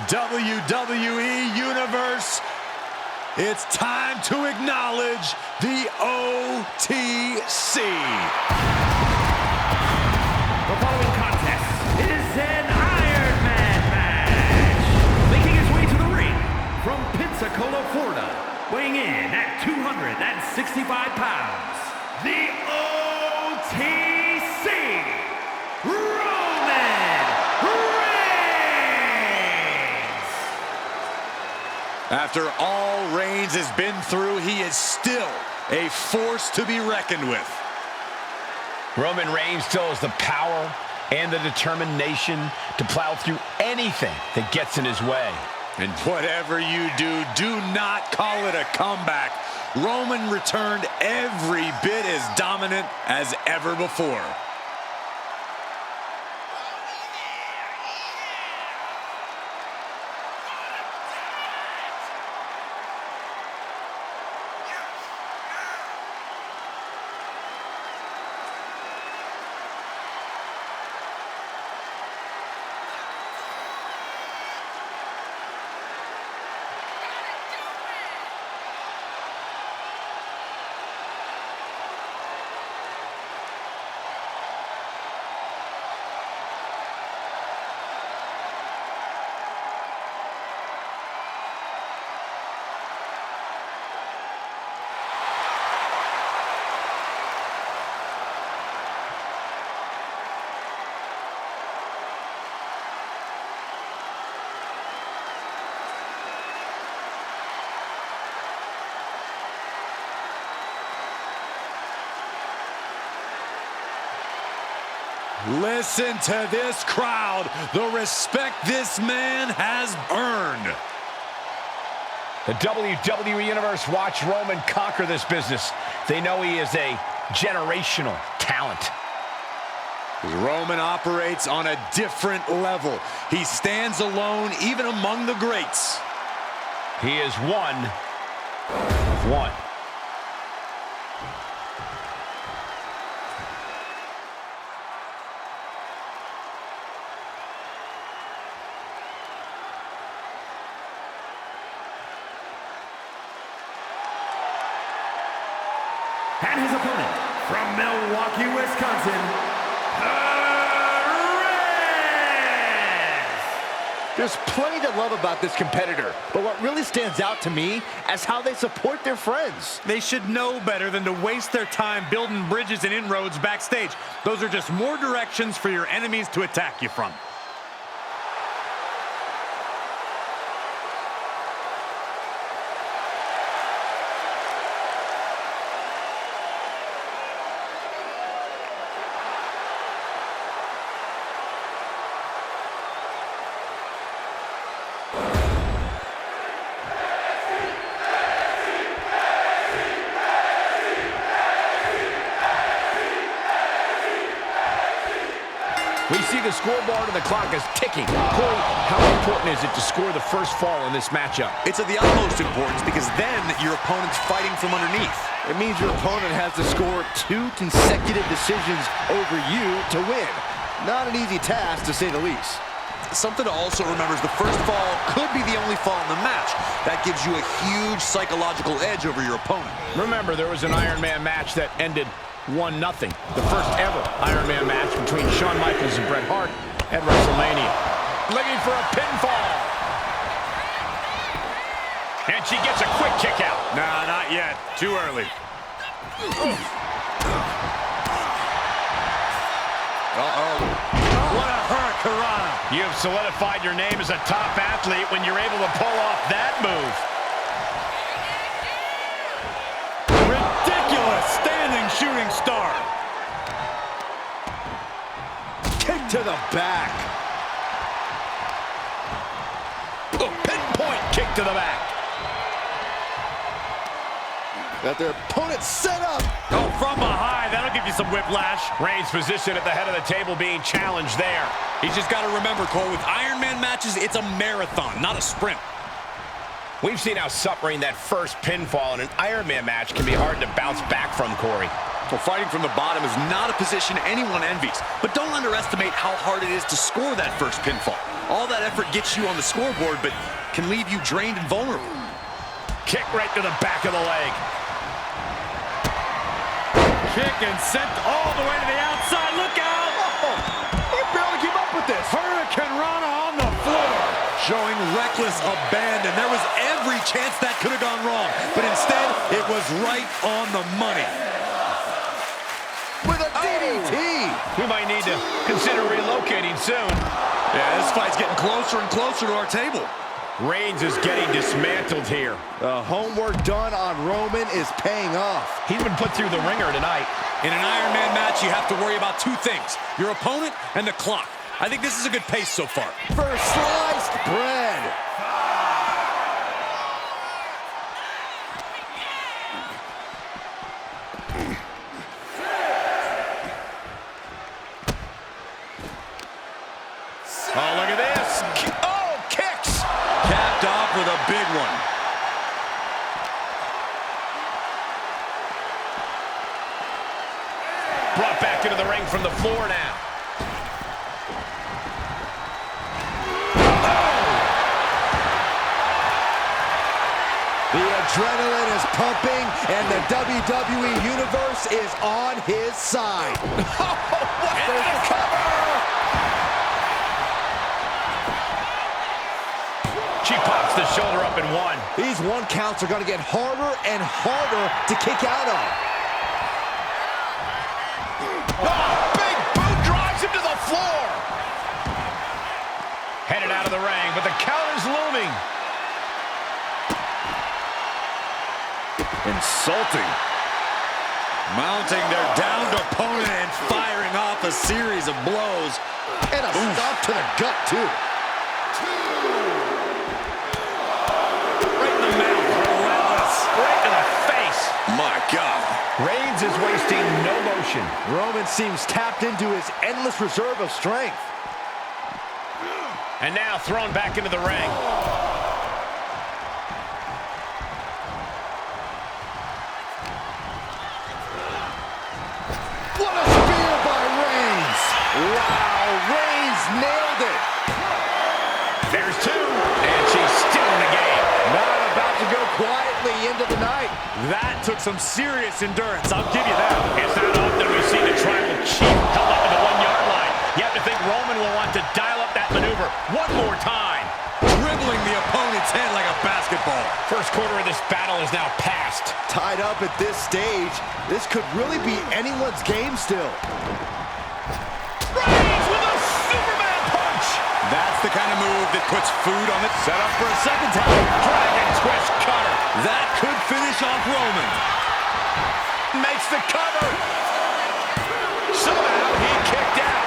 WWE Universe, it's time to acknowledge the OTC. The following contest is an Iron Man match. Making his way to the ring from Pensacola, Florida, weighing in at 265 pounds, the OTC, Roman Reigns. After all Reigns has been through, he is still a force to be reckoned with. Roman Reigns still has the power and the determination to plow through anything that gets in his way. And whatever you do, do not call it a comeback. Roman returned every bit as dominant as ever before. Listen to this crowd, the respect this man has earned. The WWE Universe watched Roman conquer this business. They know he is a generational talent. Roman operates on a different level. He stands alone even among the greats. He is one of one. And his opponent, from Milwaukee, Wisconsin, There's plenty to love about this competitor, but what really stands out to me is how they support their friends. They should know better than to waste their time building bridges and inroads backstage. Those are just more directions for your enemies to attack you from. We see the scoreboard and the clock is ticking. Corey, how important is it to score the first fall in this matchup? It's of the utmost importance because then your opponent's fighting from underneath. It means your opponent has to score 2 consecutive decisions over you to win. Not an easy task, to say the least. Something to also remember is the first fall could be the only fall in the match. That gives you a huge psychological edge over your opponent. Remember, there was an Iron Man match that ended 1-0. The first ever Iron Man match between Shawn Michaels and Bret Hart at WrestleMania. Looking for a pinfall. And she gets a quick kick out. Nah, not yet. Too early. Uh-oh. What a hurricanrana. You have solidified your name as a top athlete when you're able to pull off that move. Ridiculous standing shooting star. Kick to the back. Pinpoint kick to the back. Got their opponent set up. Oh, from behind. That'll give you some whiplash. Reigns' position at the head of the table being challenged there. He's just got to remember, Cole, with Iron Man matches, it's a marathon, not a sprint. We've seen how suffering that first pinfall in an Iron Man match can be hard to bounce back from, Corey. Well, fighting from the bottom is not a position anyone envies, but don't underestimate how hard it is to score that first pinfall. All that effort gets you on the scoreboard, but can leave you drained and vulnerable. Kick right to the back of the leg. Kick and sent all the way to the outside. Look out! He barely keep up with this. Hurricane Rana on the floor. Showing reckless abandon. There was every chance that could have gone wrong, but instead, it was right on the money. With a DDT. We might need to consider relocating soon. Yeah, this fight's getting closer and closer to our table. Reigns is getting dismantled here. The homework done on Roman is paying off. He's been put through the ringer tonight. In an Iron Man match, you have to worry about two things: your opponent and the clock. I think this is a good pace so far. For sliced bread. Oh, look at this. Oh, kicks. Capped off with a big one. Brought back into the ring from the floor now. The adrenaline is pumping, and the WWE Universe is on his side. There's the cover! She pops the shoulder up and one. These one counts are going to get harder and harder to kick out of. Oh, big boot drives him to the floor. Headed out of the ring, but the counter's looming. Insulting. Mounting their downed opponent and firing off a series of blows. And a stop to the gut, too. Right in the mouth. Relentless. Right to the face. My God. Reigns is wasting no motion. Roman seems tapped into his endless reserve of strength. And now thrown back into the ring. What a spear by Reigns! Wow, Reigns nailed it! There's two, and she's still in the game. Not about to go quietly into the night. That took some serious endurance, I'll give you that. It's not often we see the tribal chief held up to the 1 yard line. You have to think Roman will want to dial up that maneuver one more time. Dribbling the opponent's head like a basketball. First quarter of this battle is now past. Tied up at this stage, this could really be anyone's game still. Reigns with a Superman punch. That's the kind of move that puts food on it. Set up for a second time. Dragon twist cutter. That could finish off Roman. Makes the cover. Somehow he kicked out.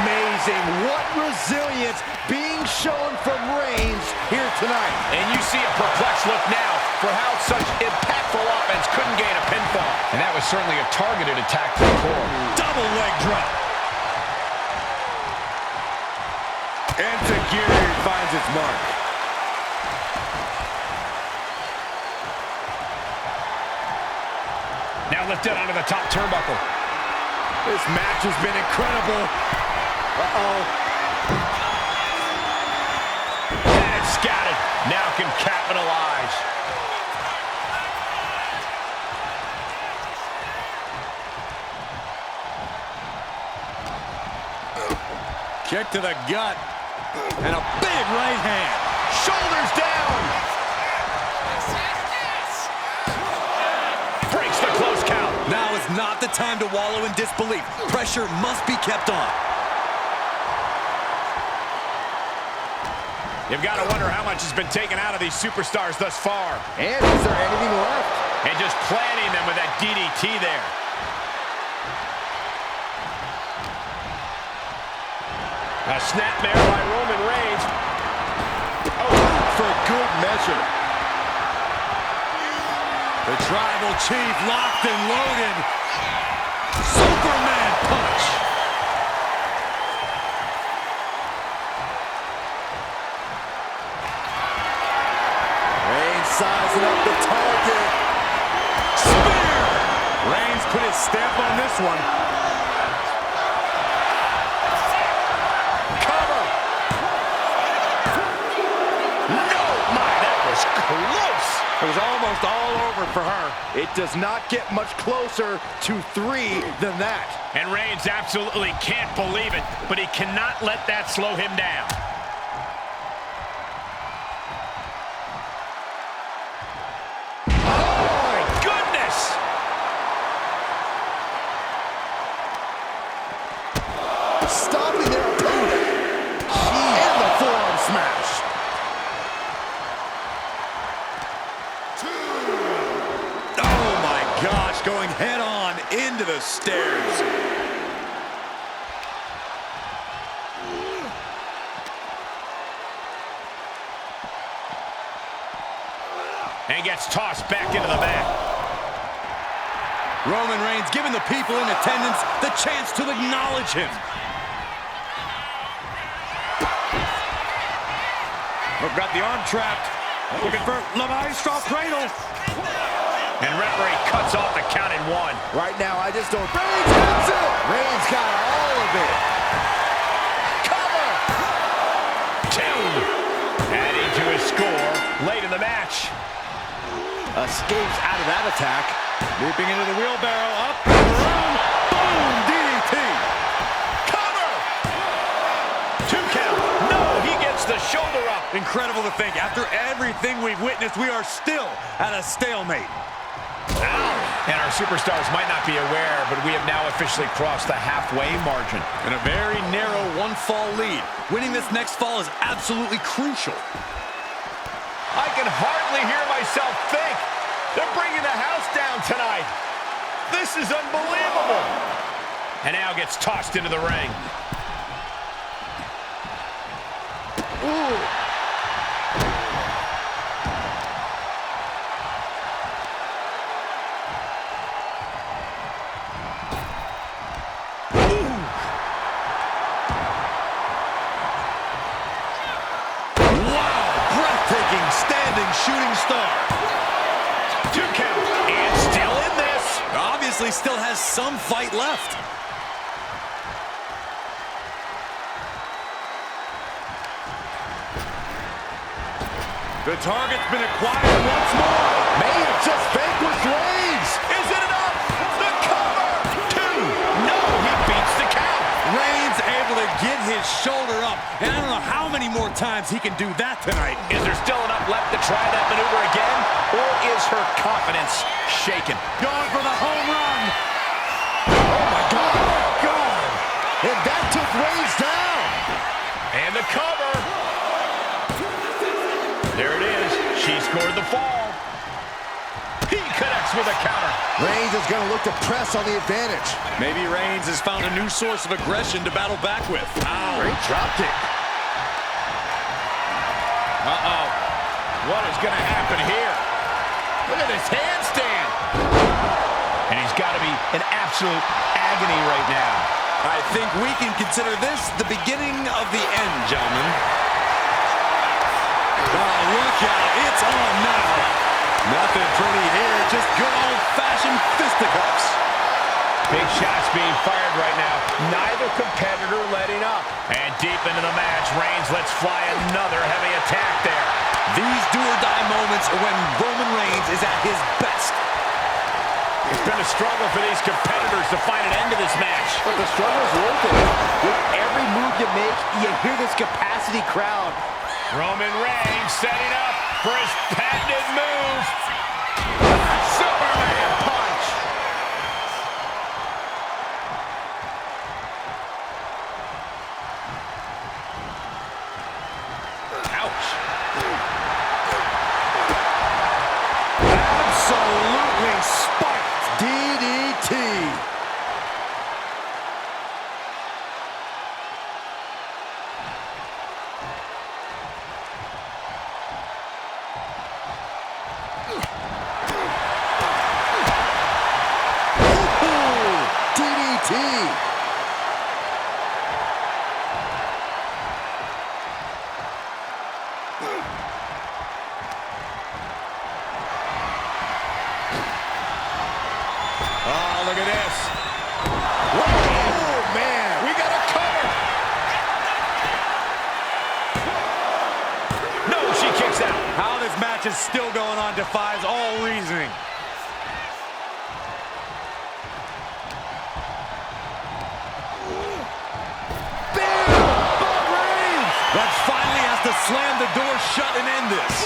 Amazing. What resilience being shown from Reigns here tonight. And you see a perplexed look now for how such impactful offense couldn't gain a pinfall. And that was certainly a targeted attack to the core. Double leg drop. And Tajiri finds its mark. Now lifted onto the top turnbuckle. This match has been incredible. Uh-oh. And it's scattered. Now can capitalize. Kick to the gut. And a big right hand. Shoulders down. Breaks the close count. Now is not the time to wallow in disbelief. Pressure must be kept on. You've got to wonder how much has been taken out of these superstars thus far. And is there anything left? And just planting them with that DDT there. A snapmare by Roman Reigns. Oh, for good measure. The tribal chief locked and loaded. Superman punch. Reigns sizing up the target. Spear. Reigns put his stamp on this one. Cover. It was almost all over for her. It does not get much closer to 3 than that. And Reigns absolutely can't believe it, but he cannot let that slow him down. Oh, my goodness! Stopping their opponent. And the forearm smash. Oh my gosh, going head on into the stairs. And gets tossed back into the mat. Roman Reigns giving the people in attendance the chance to acknowledge him. We've got the arm trapped. Looking for Le Maestro cradle. And referee cuts off the count in 1. Right now, I just don't... Reigns has it! Reigns got all of it. Cover! 2. Adding to his score late in the match. Escapes out of that attack. Leaping into the wheelbarrow. Up and around. Boom! DDT. Cover! 2 count. No, he gets the shoulder up. Incredible to think. After everything we've witnessed, we are still at a stalemate. And our superstars might not be aware, but we have now officially crossed the halfway margin. In a very narrow one-fall lead. Winning this next fall is absolutely crucial. I can hardly hear myself think. They're bringing the house down tonight. This is unbelievable. And now gets tossed into the ring. Ooh. Shooting star. 2 count. And still in this. Obviously still has some fight left. The target's been acquired once more. May have just vanquished Reigns. Is it enough? The cover. 2. No, he beats the count. Reigns able to get his shoulder up. And I don't know how many more times he can do that tonight. Is there still enough left to try that maneuver again? Or is her confidence shaken? Going for the home run. Oh, my God. God. And that took Reigns down. And the cover. There it is. She scored the fall. He connects with a counter. Reigns is going to look to press on the advantage. Maybe Reigns has found a new source of aggression to battle back with. Ow. Great dropkick. Uh-oh. What is going to happen here? Look at this handstand. And he's got to be in absolute agony right now. I think we can consider this the beginning of the end, gentlemen. Oh, look out. It's on now. Nothing pretty here. Just good old-fashioned fisticuffs. Big shots being fired right now. Neither competitor letting up. And deep into the match, Reigns lets fly another heavy attack there. These do-or-die moments are when Roman Reigns is at his best. It's been a struggle for these competitors to find an end to this match. But the struggle's worth it. With every move you make, you hear this capacity crowd. Roman Reigns setting up for his patented move. Superman punch. Ouch. Absolutely spiked. DDT. Oh, look at this. Oh, man. We got a cover. No, she kicks out. How this match match is still going on, defies all reasoning. But finally has to slam the door shut and end this.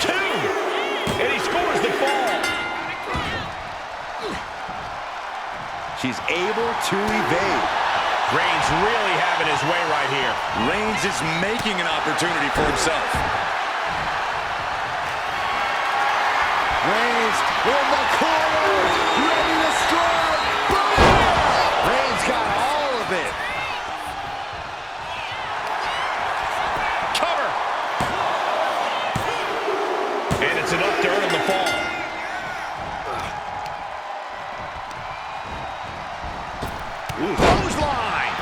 2, and he scores the fall. She's able to evade. Reigns really having his way right here. Reigns is making an opportunity for himself. Reigns in the corner, ready to strike. Reigns got all of it. Cover. And it's enough to earn him the fall. Clothesline.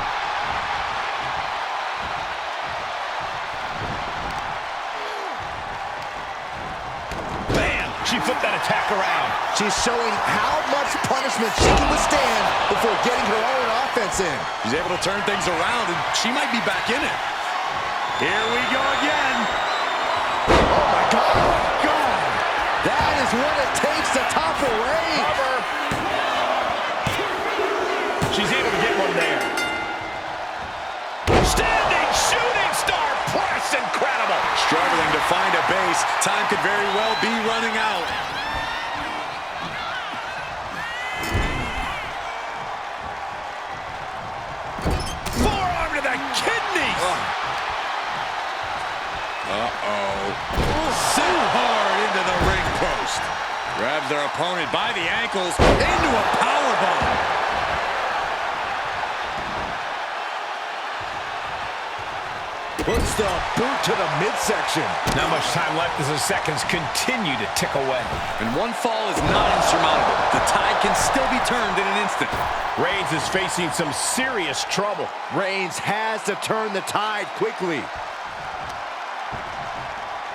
Bam! She flipped that attack around. She's showing how much punishment she can withstand before getting her own offense in. She's able to turn things around, and she might be back in it. Here we go again. Oh, my God. God. That is what it takes to topple Reigns. Cover. She's able to get one there. Standing shooting star press. Incredible. Struggling to find a base. Time could very well be running out. Forearm to the kidneys. Uh-oh. So hard into the ring post. Grabs their opponent by the ankles into a powerbomb. Puts the boot to the midsection. Not much time left as the seconds continue to tick away. And one fall is not insurmountable. The tide can still be turned in an instant. Reigns is facing some serious trouble. Reigns has to turn the tide quickly.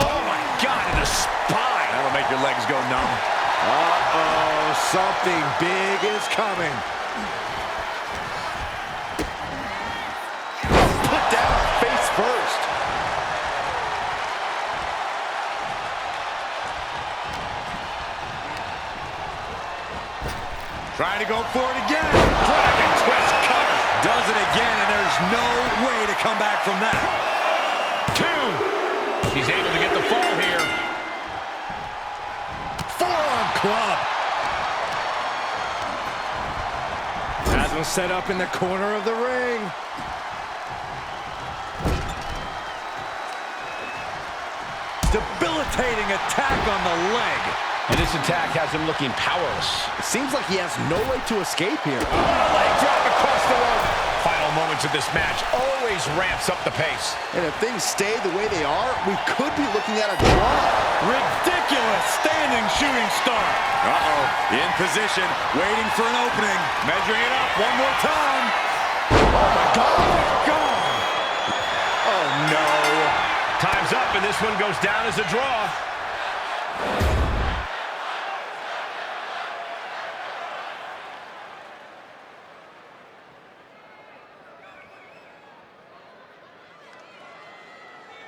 Oh my God, in the spine. That'll make your legs go numb. Uh-oh, something big is coming. Put down face first. Trying to go for it again. Dragon twist cover. Does it again, and there's no way to come back from that. 2. She's able to get the fall here. Forearm club. Has him set up in the corner of the ring. Debilitating attack on the leg. And this attack has him looking powerless. It seems like he has no way to escape here. Leg drop across the rope. Final moments of this match always ramps up the pace. And if things stay the way they are, we could be looking at a draw. Ridiculous standing shooting star. Uh-oh. In position, waiting for an opening. Measuring it up one more time. Oh, my God. God. Oh, no. Time's up, and this one goes down as a draw.